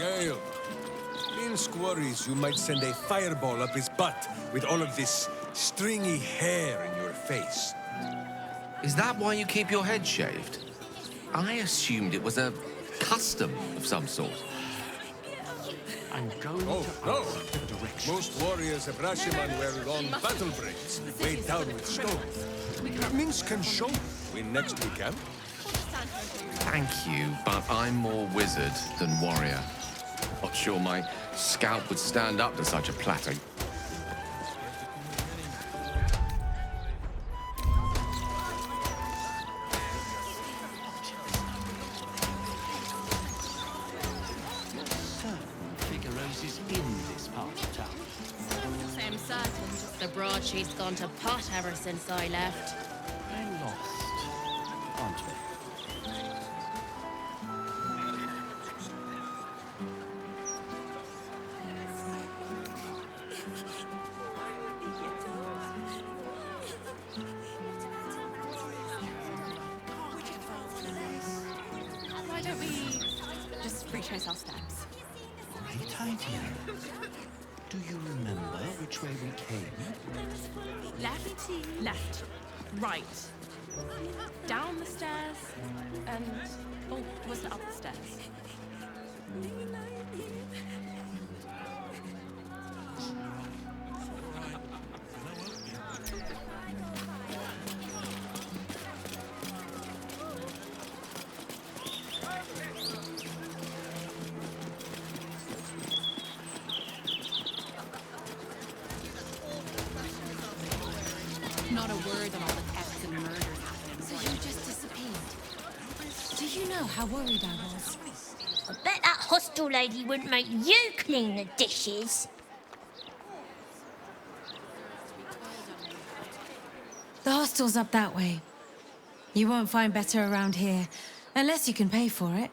Gale. Minsk worries you might send a fireball up his butt with all of this stringy hair in your face. Is that why you keep your head shaved? I assumed it was a custom of some sort. I'm going Oh, to no. ask the direction. Most warriors of Rashiman wear long battle braids, weighed down with stone. Minsk can show you when next we camp. Thank you, but I'm more wizard than warrior. Not sure my scalp would stand up to such a platter. I'm certain the broadsheet's gone to pot ever since I left. I'm lost, aren't we? Why don't we just retrace our steps? Great idea. Do you remember which way we came? Left, right, down the stairs, and was it up the stairs? Not a word on all the thefts and murders happening. So you just disappeared. Do you know how worried I was? I bet that hostel lady wouldn't make you clean the dishes. The hostel's up that way. You won't find better around here, unless you can pay for it.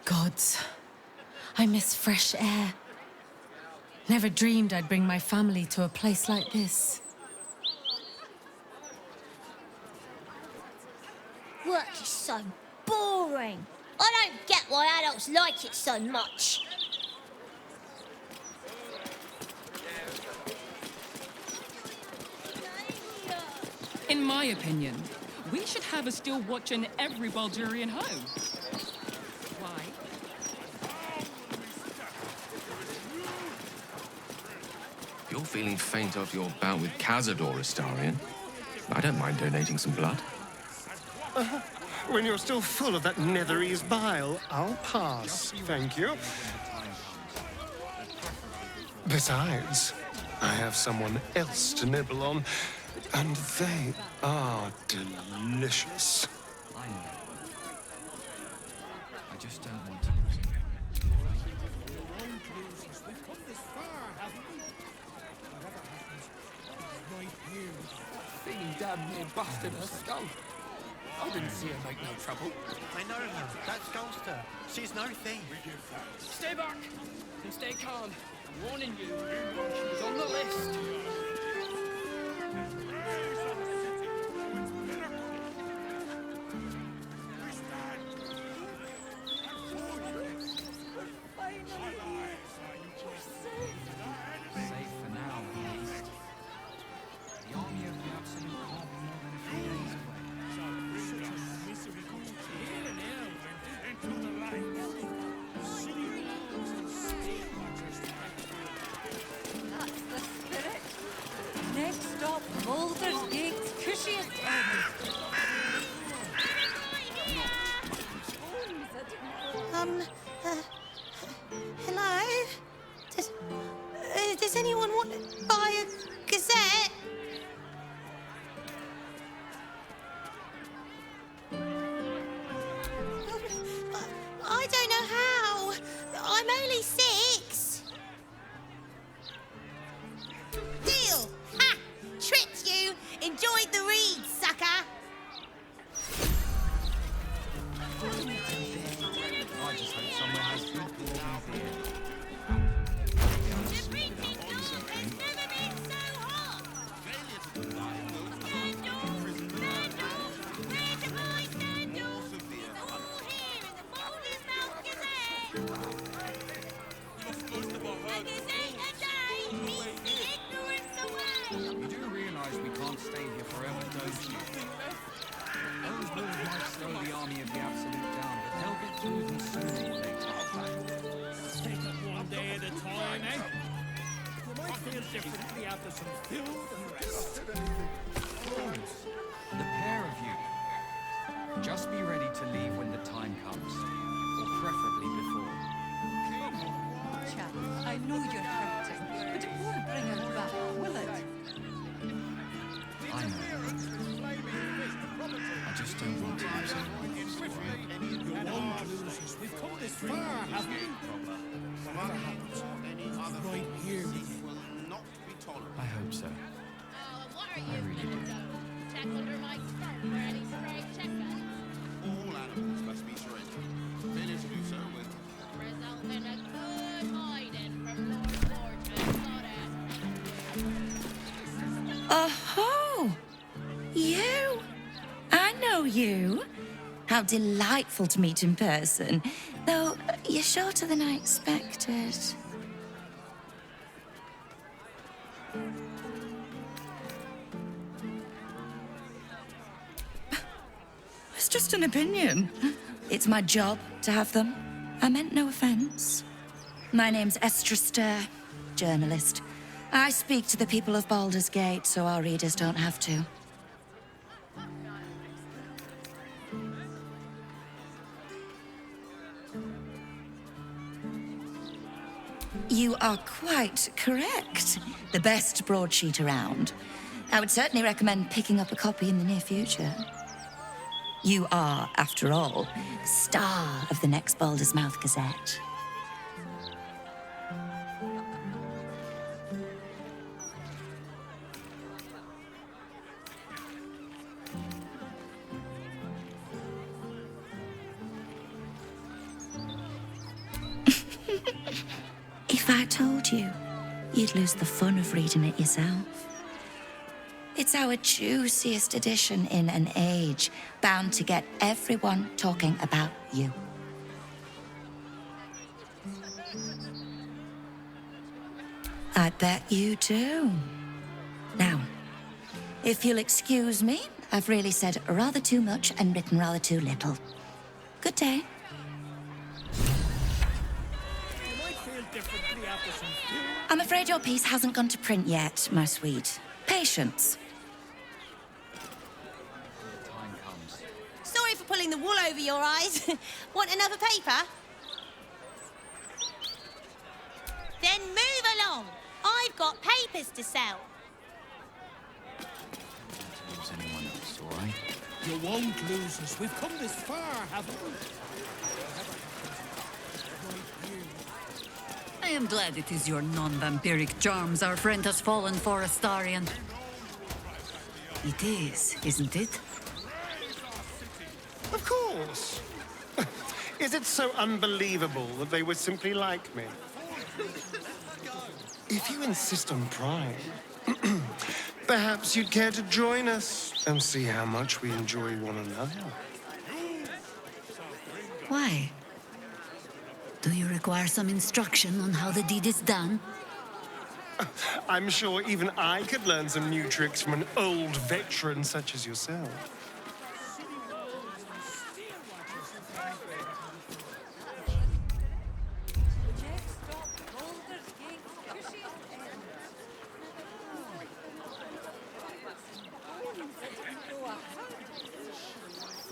Gods, I miss fresh air. Never dreamed I'd bring my family to a place like this. Work is so boring. I don't get why adults like it so much. In my opinion, we should have a still watch in every Baldurian home. Why? If you're feeling faint after your bout with Cazador, Astarion, I don't mind donating some blood. When you're still full of that netherese bile, I'll pass, thank you. Besides, I have someone else to nibble on, and they are delicious. I know. I just don't want to. Thing damn near busted her skull. I didn't see her make no trouble. I know her. That's Gulster. She's no thief. Stay back and stay calm. I'm warning you. She's on the list. Safe for now, at least. The army of the Absolute can't be more than a few days away. That's the spirit. Next stop, Baldur's Gate's cushiest end. Hello? Does anyone want to buy a gazette? I don't know how. I'm only 6. Deal! Ha! Tricked you! Enjoyed the read, sucker! I just hope somewhere has good dwarven beer. And this ain't a day, it's the ignorance away. You do realise we can't stay here forever, don't you? Those wolves might slow the army of the Absolute down, but they'll get through them sooner or later. Take it one day at a time, eh? You might feel differently after some food and rest. The pair of you, just be ready to leave when the time comes, or preferably before. Chap, I know you're hurting, but it won't bring us back, will it? I know. I just don't want to lose anyone else, alright? You won't lose us. We've come this far, haven't we? Whatever happens, I'm right here with you. I hope so. I really do. Check under my skirt for any stray chickens. All animals must be surrendered. Failure to do so will Result in a good hiding from Lord Fortune. Oh, you? I know you. How delightful to meet in person. Though, you're shorter than I expected. It's just an opinion. It's my job to have them. I meant no offense. My name's Estra Stir, journalist. I speak to the people of Baldur's Gate so our readers don't have to. You are quite correct. The best broadsheet around. I would certainly recommend picking up a copy in the near future. You are, after all, the star of the next Baldur's Mouth Gazette. If I told you, you'd lose the fun of reading it yourself. It's our juiciest edition in an age bound to get everyone talking about you. I bet you do. Now, if you'll excuse me, I've really said rather too much and written rather too little. Good day. I'm afraid your piece hasn't gone to print yet, my sweet. Patience. Sorry for pulling the wool over your eyes. Want another paper? Then move along. I've got papers to sell. Don't lose anyone else, alright? You won't lose us. We've come this far, haven't we? I am glad it is your non-vampiric charms our friend has fallen for, Astarion. It is, isn't it? Of course. Is it so unbelievable that they would simply like me? If you insist on prying, perhaps you'd care to join us and see how much we enjoy one another. Why? Do you require some instruction on how the deed is done? I'm sure even I could learn some new tricks from an old veteran such as yourself.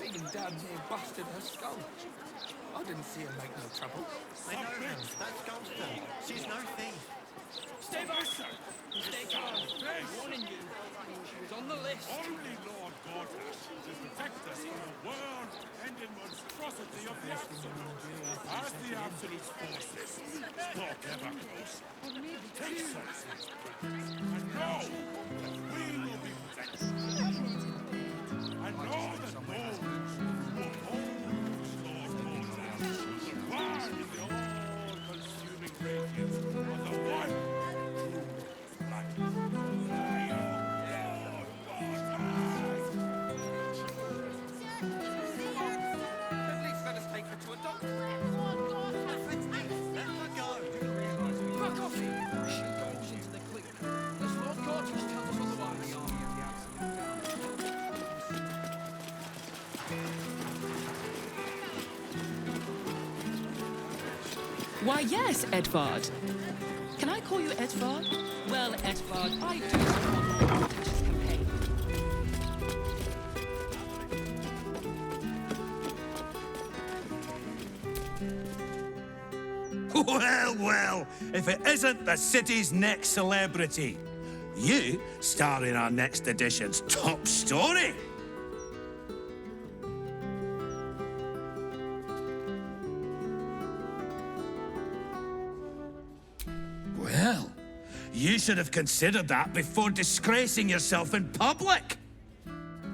Even damn near busted her skull. I didn't see her make no trouble. I know her. That's Golster. She's no thief. Stay back, sir. Stay calm. Warning you. She was on the list. Only Lord Gortash will protect us from the world and in monstrosity of the Absolute. As the Absolute's forces stalk ever close, take solace in his presence, and know that we will be protected. And know that those who oppose Lord Gortash burn in the all-consuming radiance of the one true light. At least let us take her to a doctor. Why, yes, Edvard. Can I call you Edvard? Well, Edvard, I do support Lord Tash's campaign. Well, well, if it isn't the city's next celebrity. You star in our next edition's top story. Well, you should have considered that before disgracing yourself in public.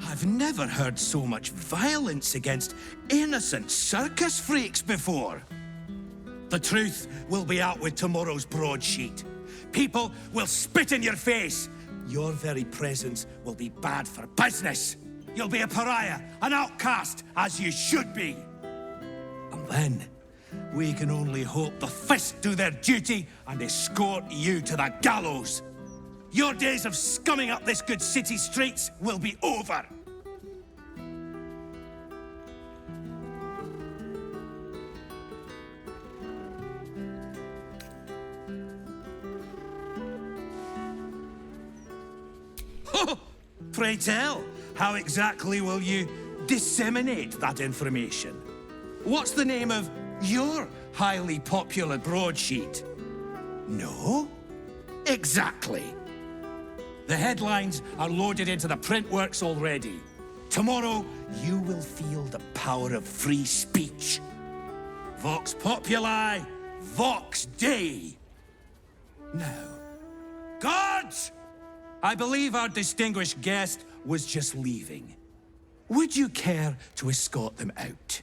I've never heard so much violence against innocent circus freaks before. The truth will be out with tomorrow's broadsheet. People will spit in your face. Your very presence will be bad for business. You'll be a pariah, an outcast, as you should be. And then, we can only hope the fist do their duty and escort you to the gallows. Your days of scumming up this good city streets will be over. Pray tell, how exactly will you disseminate that information? What's the name of your highly popular broadsheet? No? Exactly. The headlines are loaded into the print works already. Tomorrow, you will feel the power of free speech. Vox Populi, Vox Dei. Now, guards! I believe our distinguished guest was just leaving. Would you care to escort them out?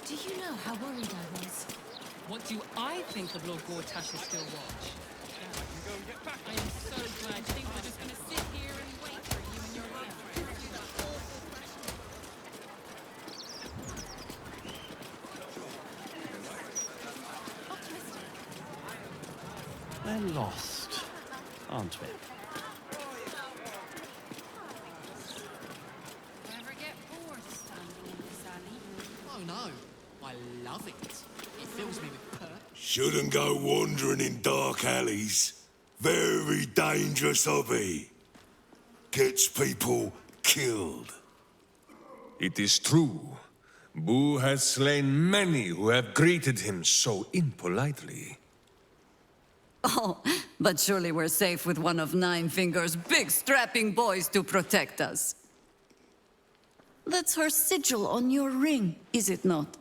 Do you know how worried I was? What do I think of Lord Gortash's still watch? I am so glad. You think we're just going to sit here and wait for you and your We're lost, aren't we? Ever get bored standing in this alley? Oh no, I love it. It fills me with purpose. Shouldn't go wandering in dark alleys. Very dangerous hobby. Gets people killed. It is true. Boo has slain many who have greeted him so impolitely. Oh, but surely we're safe with one of Nine Fingers' big strapping boys to protect us. That's her sigil on your ring, is it not?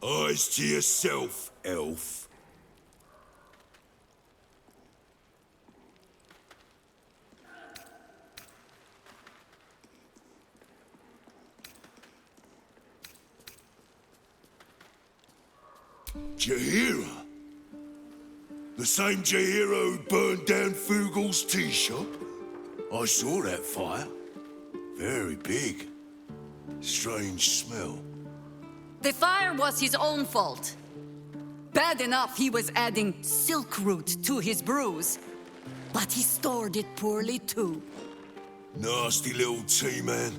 Eyes to yourself, elf. Jahira? The same Jahira who burned down Fugal's tea shop? I saw that fire. Very big. Strange smell. The fire was his own fault. Bad enough he was adding silk root to his brews. But he stored it poorly too. Nasty little tea man.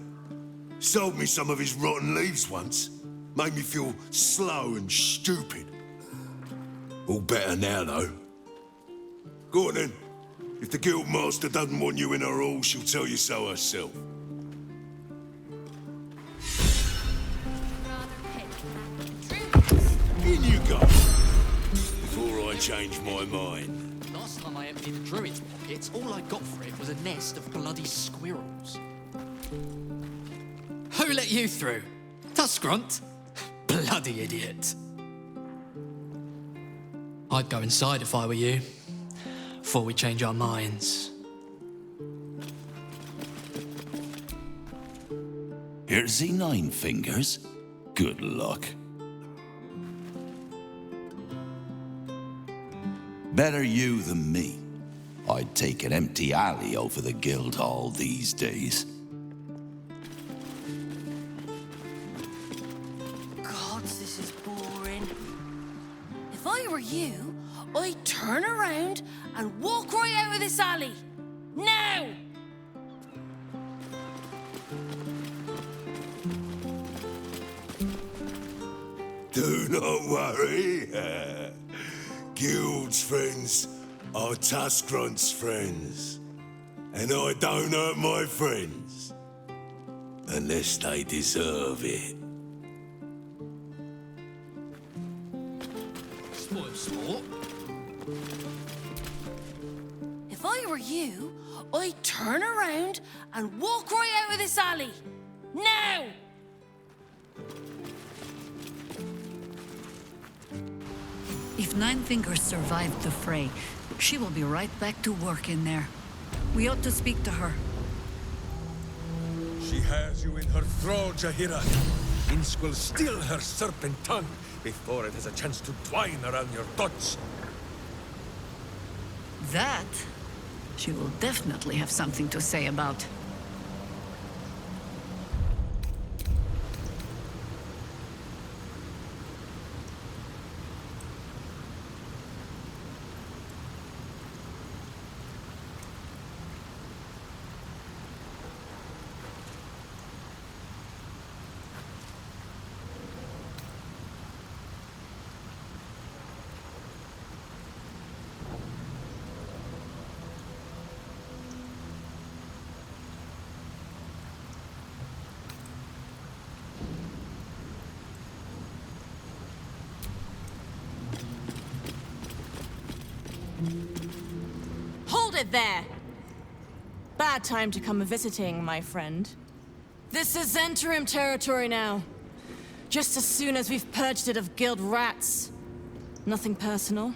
Sold me some of his rotten leaves once. Made me feel slow and stupid. All better now, though. Go on, then. If the guildmaster doesn't want you in her hall, she'll tell you so herself. In you go. Before I change my mind. Last time I emptied the druid's pockets, all I got for it was a nest of bloody squirrels. Who let you through? Tuskrunt? Bloody idiot. I'd go inside if I were you, before we change our minds. Here's the Nine Fingers. Good luck. Better you than me. I'd take an empty alley over the Guildhall these days. God, this is boring. I were you, I'd turn around and walk right out of this alley. Now! Do not worry. Guild's friends are Tuscrunt's friends. And I don't hurt my friends. Unless they deserve it. Spoiled sport. If I were you, I'd turn around and walk right out of this alley. Now! If Nine Fingers survived the fray, she will be right back to work in there. We ought to speak to her. She has you in her thrall, Jahira. Insk will steal her serpent tongue before it has a chance to twine around your guts. That, she will definitely have something to say about. Hold it there! Bad time to come visiting, my friend. This is interim territory now. Just as soon as we've purged it of guild rats. Nothing personal.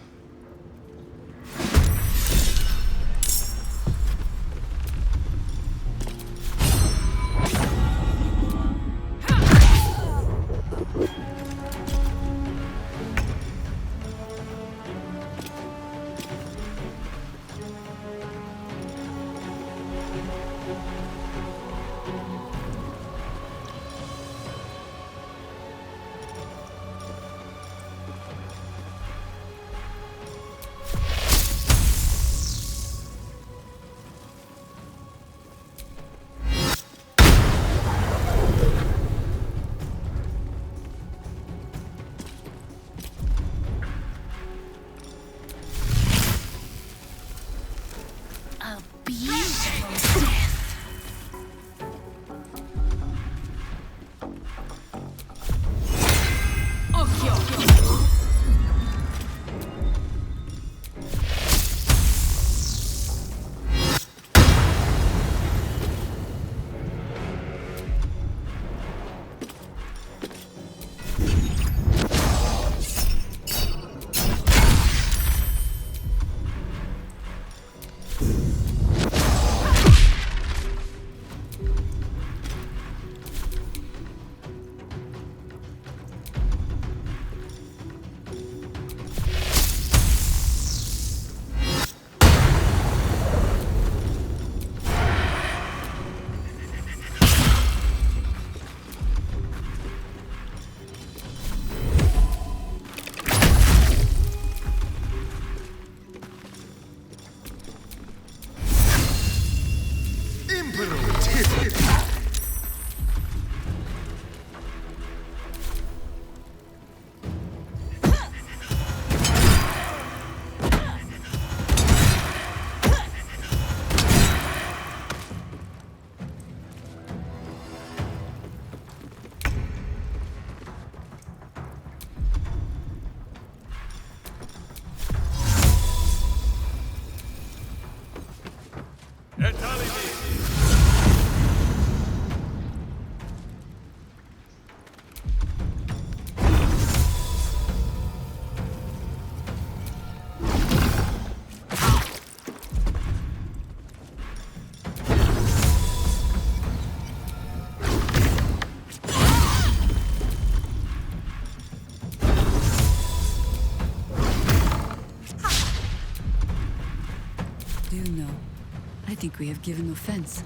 I think we have given offense.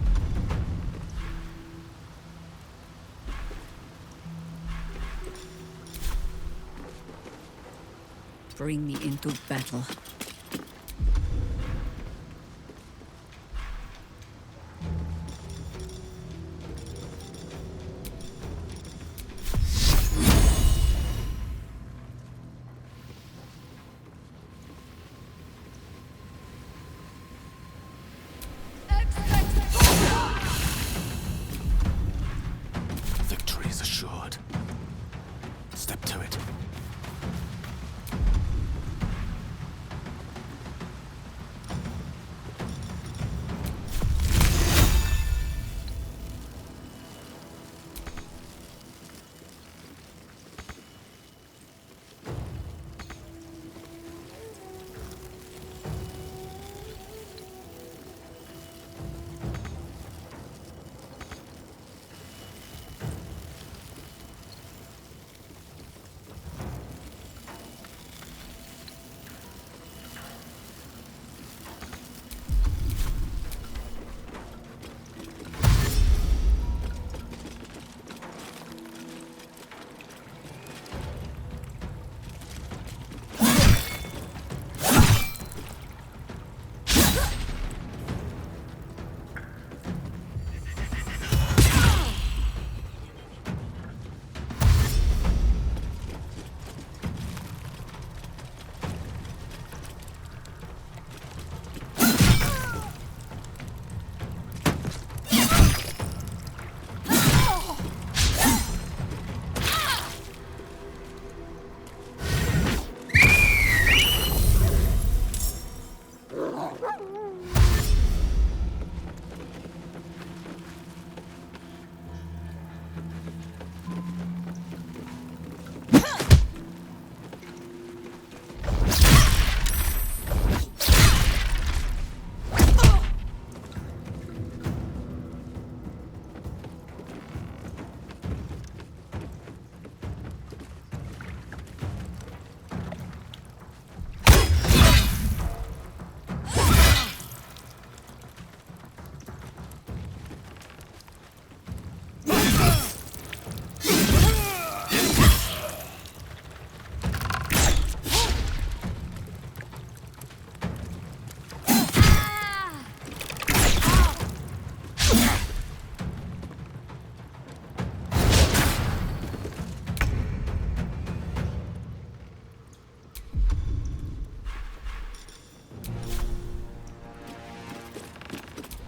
Bring me into battle. Victory is assured. Step to it.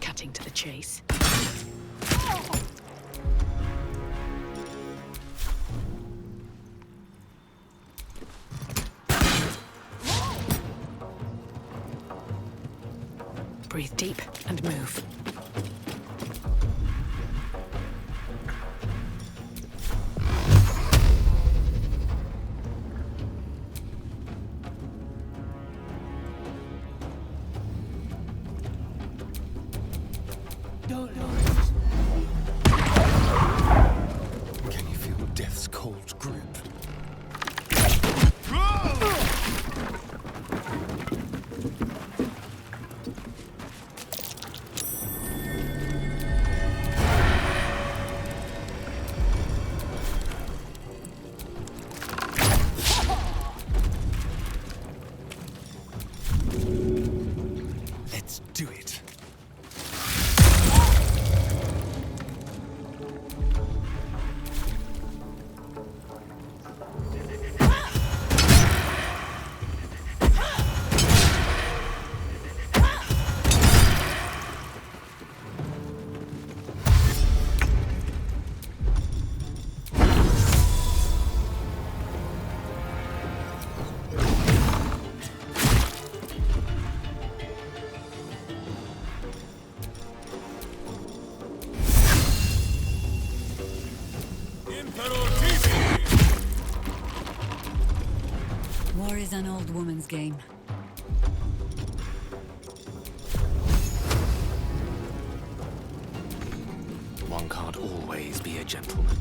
Cutting to the chase. Breathe deep and move. Can you feel death's cold grip? Let's do it. War is an old woman's game. One can't always be a gentleman.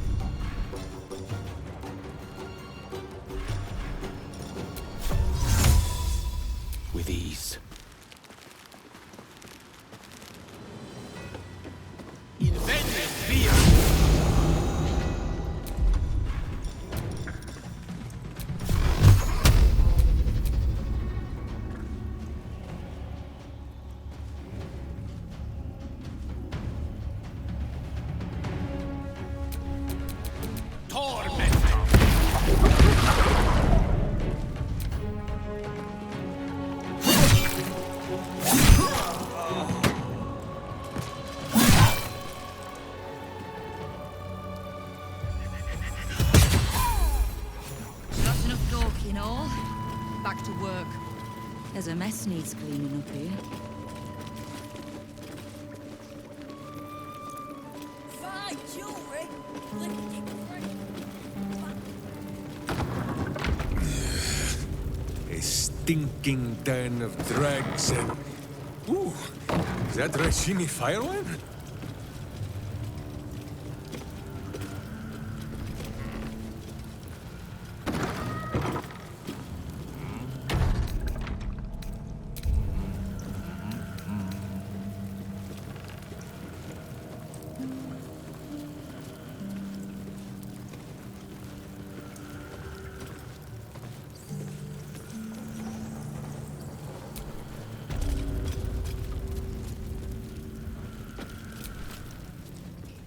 With ease. back to work. There's a mess needs cleaning up here. Fine jewelry. A stinking den of dregs and... Ooh, is that Rashimi fire wine?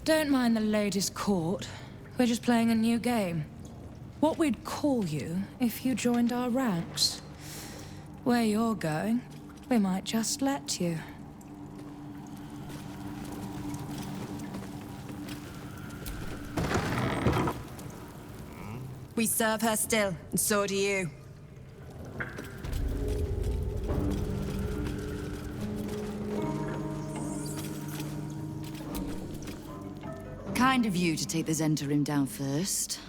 Don't mind the ladies' court. We're just playing a new game. What we'd call you if you joined our ranks. Where you're going, we might just let you. We serve her still, and so do you. Kind of you to take the Zentarim down first.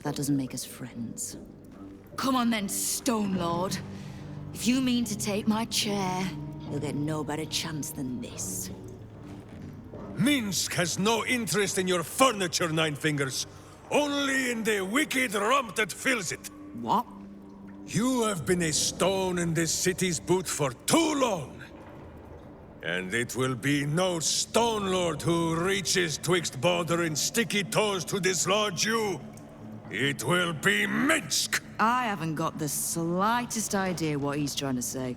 That doesn't make us friends. Come on then, Stone Lord. If you mean to take my chair, you'll get no better chance than this. Minsk has no interest in your furniture, Nine Fingers. Only in the wicked rump that fills it. What? You have been a stone in this city's boot for too long. And it will be no Stone Lord who reaches twixt Baldur and sticky toes to dislodge you. It will be Minsk! I haven't got the slightest idea what he's trying to say.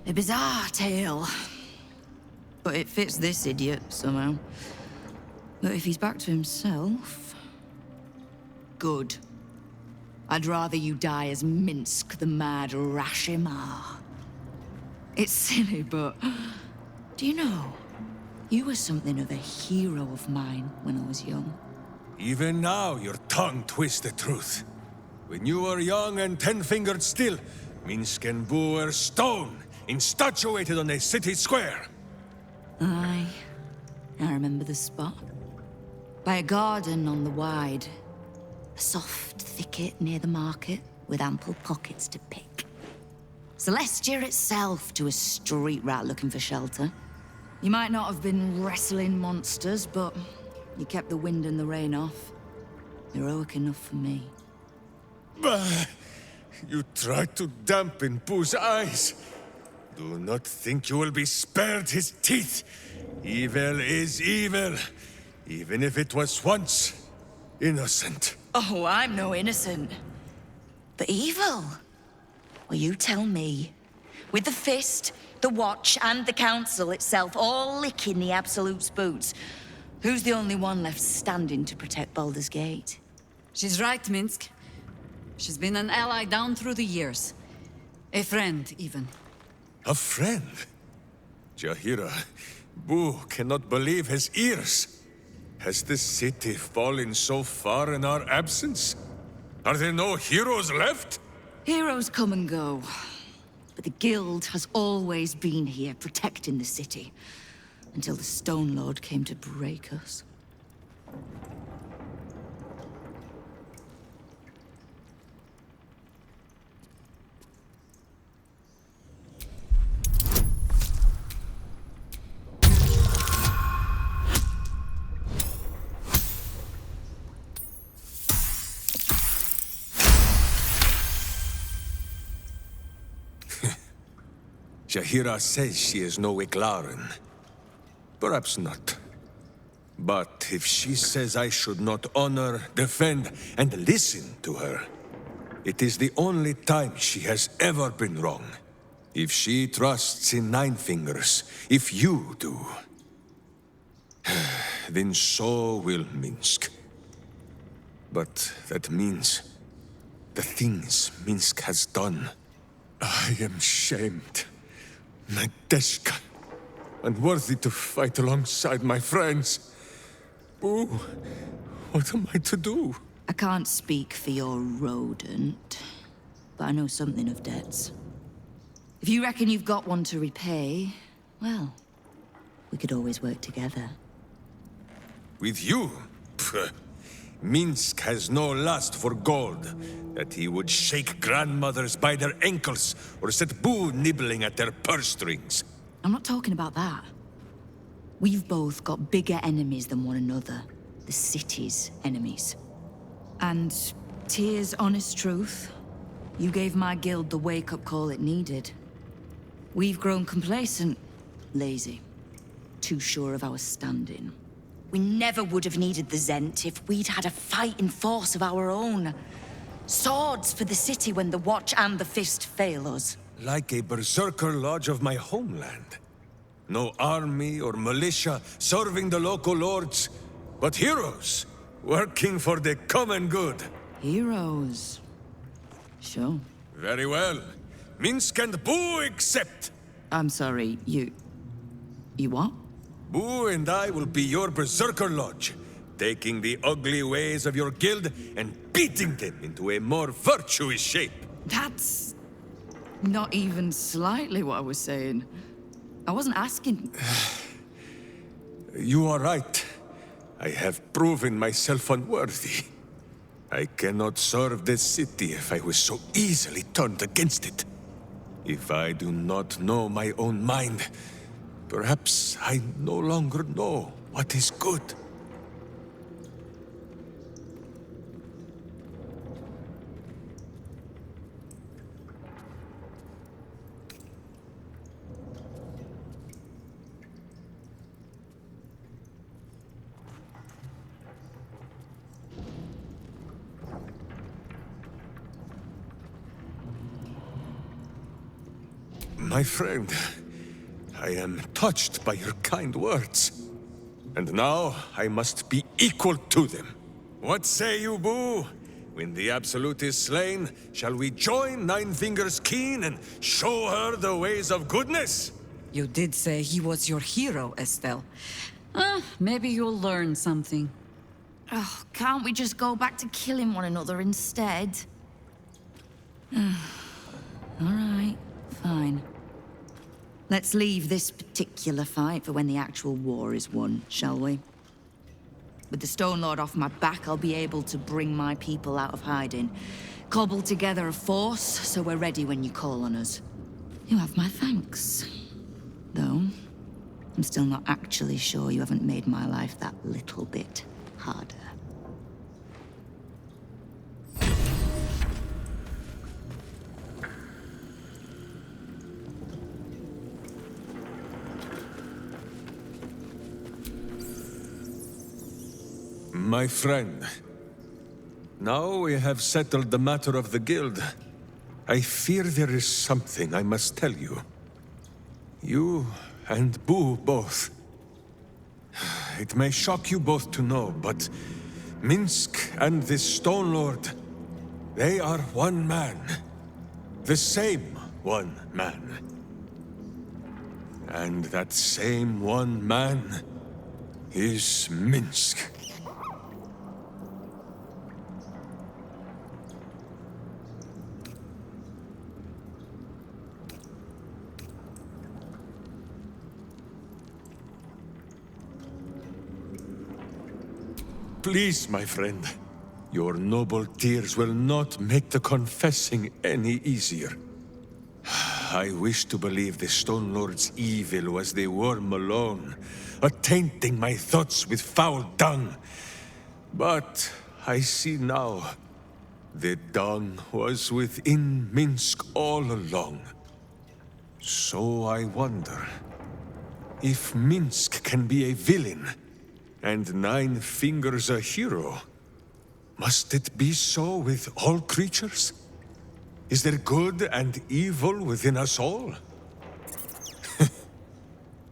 A bizarre tale. But it fits this idiot, somehow. But if he's back to himself... Good. I'd rather you die as Minsk, the mad Rashimar. It's silly, but... Do you know? You were something of a hero of mine when I was young. Even now, your tongue twists the truth. When you were young and ten-fingered still, Minsk and Boo were stone, instatuated on a city square. Aye. I remember the spot. By a garden on the Wide. A soft thicket near the market, with ample pockets to pick. Celestia itself to a street rat looking for shelter. You might not have been wrestling monsters, but you kept the wind and the rain off. Heroic enough for me. Bah! You tried to dampen Boo's eyes. Do not think you will be spared his teeth. Evil is evil, even if it was once innocent. Oh, I'm no innocent. But evil? Well, you tell me. With the Fist, the Watch, and the Council itself all licking the Absolute's boots, who's the only one left standing to protect Baldur's Gate? She's right, Minsk. She's been an ally down through the years. A friend, even. A friend? Jahira, Boo cannot believe his ears. Has the city fallen so far in our absence? Are there no heroes left? Heroes come and go. But the Guild has always been here, protecting the city. Until the Stone Lord came to break us. Jahira says she is no Iklaran. Perhaps not. But if she says I should not honor, defend, and listen to her, it is the only time she has ever been wrong. If she trusts in Nine Fingers, if you do, then so will Minsk. But that means the things Minsk has done. I am shamed. Nadeshka. Unworthy to fight alongside my friends. Boo, what am I to do? I can't speak for your rodent, but I know something of debts. If you reckon you've got one to repay, well, we could always work together. With you? Pfft. Minsk has no lust for gold, that he would shake grandmothers by their ankles or set Boo nibbling at their purse strings. I'm not talking about that. We've both got bigger enemies than one another. The city's enemies. And, Tyr's honest truth, you gave my guild the wake-up call it needed. We've grown complacent, lazy, too sure of our standing. We never would have needed the Zent if we'd had a fighting force of our own. Swords for the city when the Watch and the Fist fail us. Like a berserker lodge of my homeland. No army or militia serving the local lords, but heroes working for the common good. Heroes. Sure. Very well. Minsk and Boo accept. I'm sorry, you what? Boo and I will be your berserker lodge, taking the ugly ways of your guild and beating them into a more virtuous shape. That's not even slightly what I was saying. I wasn't asking. You are right. I have proven myself unworthy. I cannot serve this city if I was so easily turned against it. If I do not know my own mind, perhaps I no longer know what is good. My friend, I am touched by your kind words. And now I must be equal to them. What say you, Boo? When the Absolute is slain, shall we join Nine Fingers Keen and show her the ways of goodness? You did say he was your hero, Estelle. Maybe you'll learn something. Oh, can't we just go back to killing one another instead? All right, fine. Let's leave this particular fight for when the actual war is won, shall we? With the Stone Lord off my back, I'll be able to bring my people out of hiding. Cobble together a force, so we're ready when you call on us. You have my thanks. Though, I'm still not actually sure you haven't made my life that little bit harder. My friend, now we have settled the matter of the guild. I fear there is something I must tell you. You and Boo both. It may shock you both to know, but Minsk and this Stone Lord, they are one man. The same one man. And that same one man is Minsk. Please, my friend. Your noble tears will not make the confessing any easier. I wish to believe the Stone Lord's evil was the worm alone, attainting my thoughts with foul dung. But I see now, the dung was within Minsk all along. So I wonder, if Minsk can be a villain, and Nine Fingers a hero, must it be so with all creatures? Is there good and evil within us all?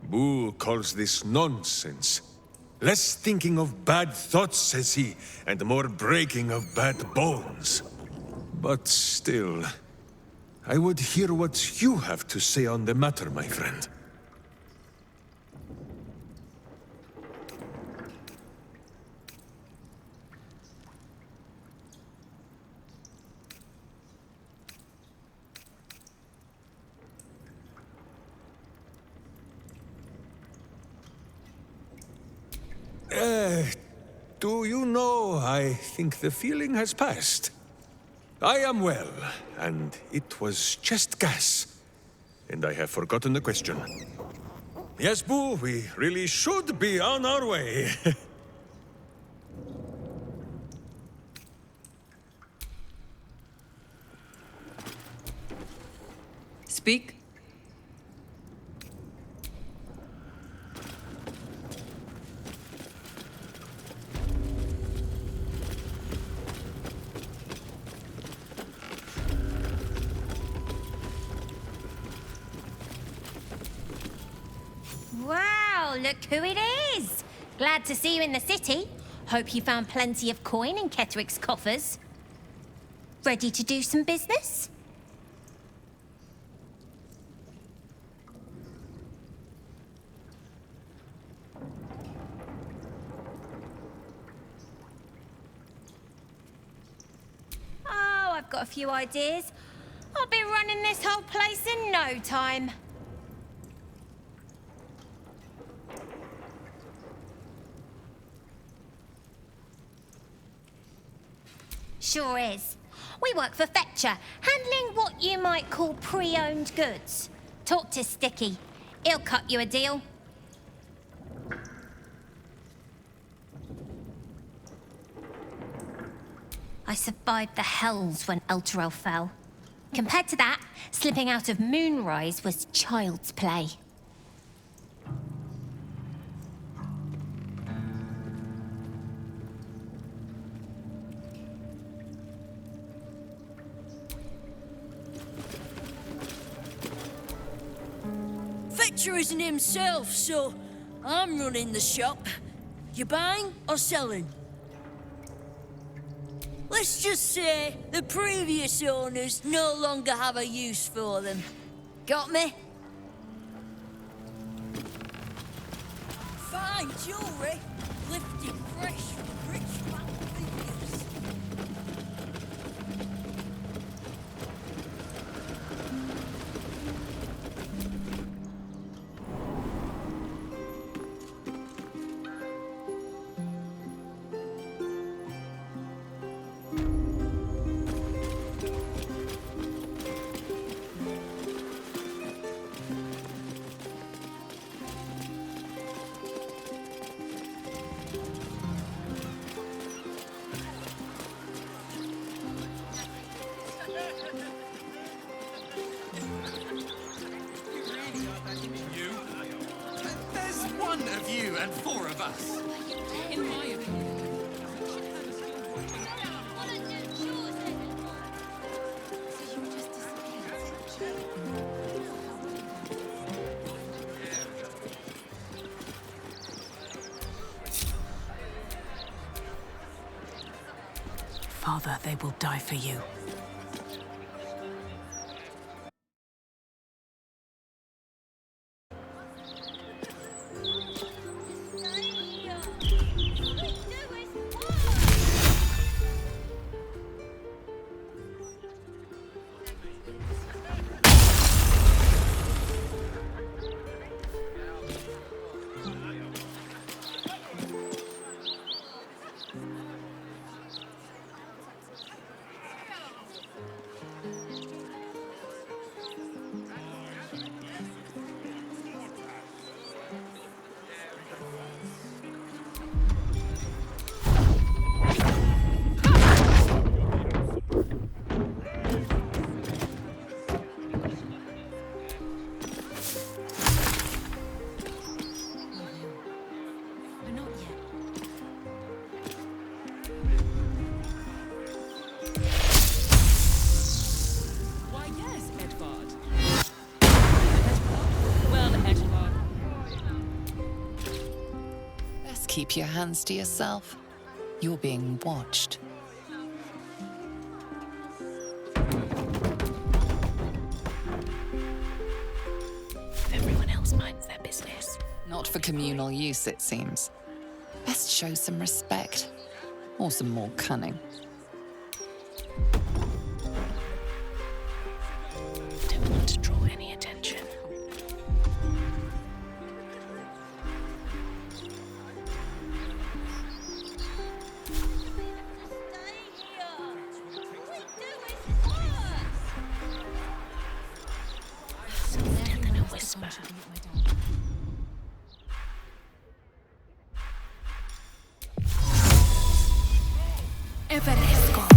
Boo calls this nonsense. Less thinking of bad thoughts, says he, and more breaking of bad bones. But still, I would hear what you have to say on the matter, my friend. Do you know, I think the feeling has passed. I am well, and it was just gas. And I have forgotten the question. Yes, Boo, we really should be on our way. Speak. Wow, look who it is! Glad to see you in the city. Hope you found plenty of coin in Ketterick's coffers. Ready to do some business? Oh, I've got a few ideas. I'll be running this whole place in no time. Sure is. We work for Fetcher, handling what you might call pre-owned goods. Talk to Sticky. He'll cut you a deal. I survived the hells when Elturel fell. Compared to that, slipping out of Moonrise was child's play. Fetcher isn't himself, so I'm running the shop. You buying or selling? Let's just say the previous owners no longer have a use for them. Got me? Fine jewelry, lifted fresh from rich man fingers. There's one of you and four of us. In my opinion. Father, they will die for you. keep your hands to yourself. You're being watched. Everyone else minds their business. Not for communal use, it seems. Best show some respect. Or some more cunning. Don't want to draw any attention. Something in a whisper. Everest gone.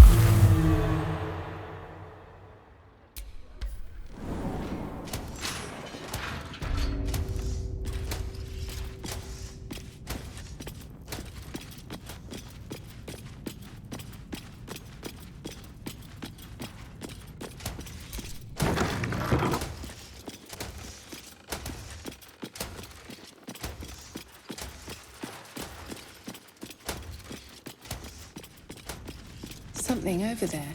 Something over there.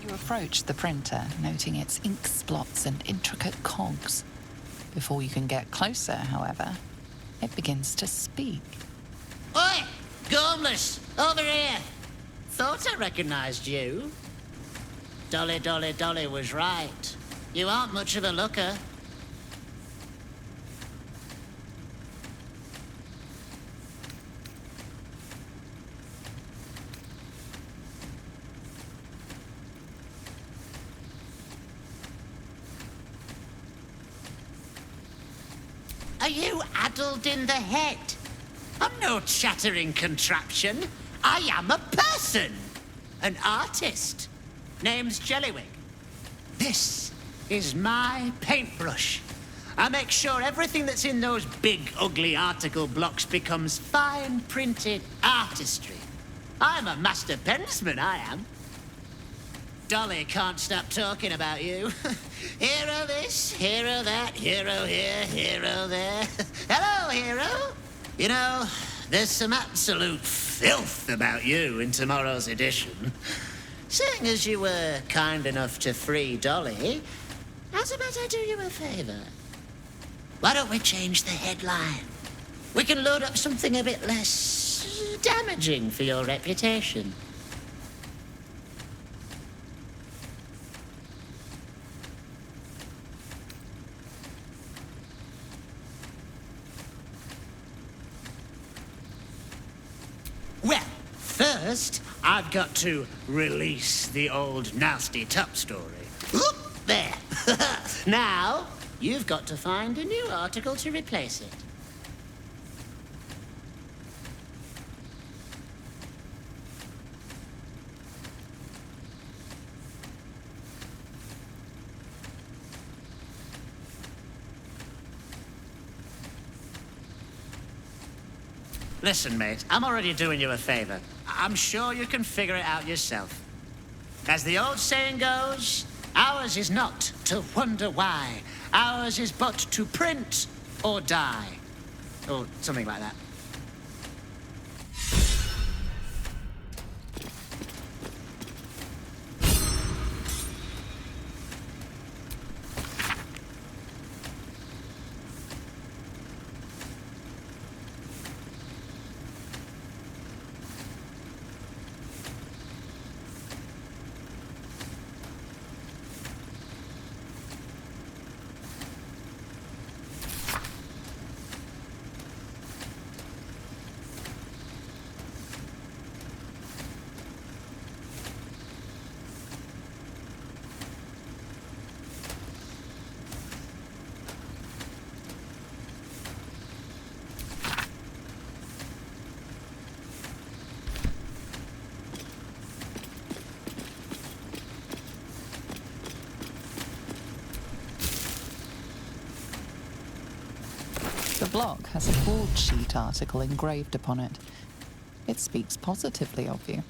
You approach the printer, noting its ink splots and intricate cogs. Before you can get closer, however, it begins to speak. Oi! Gormless! Over here! Thought I recognized you. Dolly, Dolly, Dolly was right. You aren't much of a looker. Are you addled in the head? I'm no chattering contraption. I am a person. An artist. Name's Jellywig. This is my paintbrush. I make sure everything that's in those big, ugly article blocks becomes fine-printed artistry. I'm a master pensman, I am. Dolly can't stop talking about you. Hero this, hero that, hero here, hero there. Hello, hero. You know, there's some absolute filth about you in tomorrow's edition. Seeing as you were kind enough to free Dolly, how's about I do you a favor? Why don't we change the headline? We can load up something a bit less damaging for your reputation. Well, first, I've got to release the old nasty top story. Oop, there. Now, you've got to find a new article to replace it. Listen, mate, I'm already doing you a favor. I'm sure you can figure it out yourself. As the old saying goes, ours is not to wonder why. Ours is but to print or die. Or something like that. The block has a broadsheet article engraved upon it. It speaks positively of you.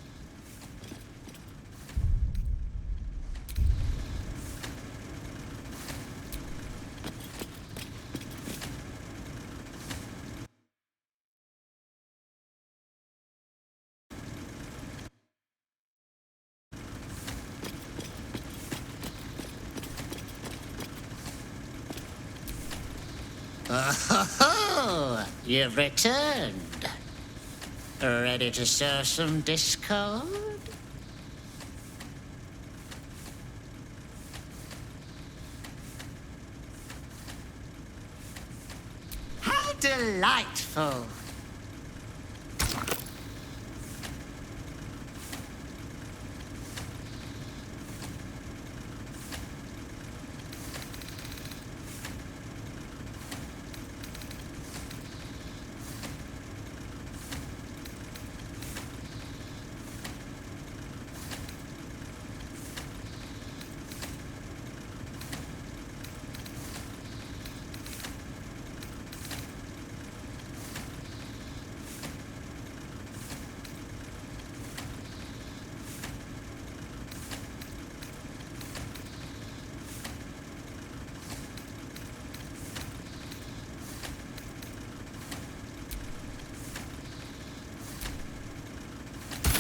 Oh, you've returned. Ready to sow some discord? How delightful.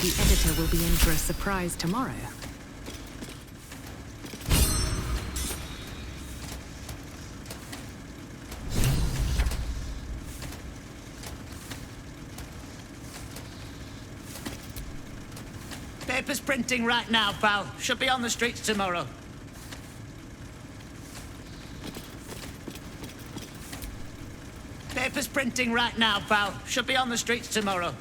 The editor will be in for a surprise tomorrow. Paper's printing right now, pal. Should be on the streets tomorrow. Paper's printing right now, pal. Should be on the streets tomorrow.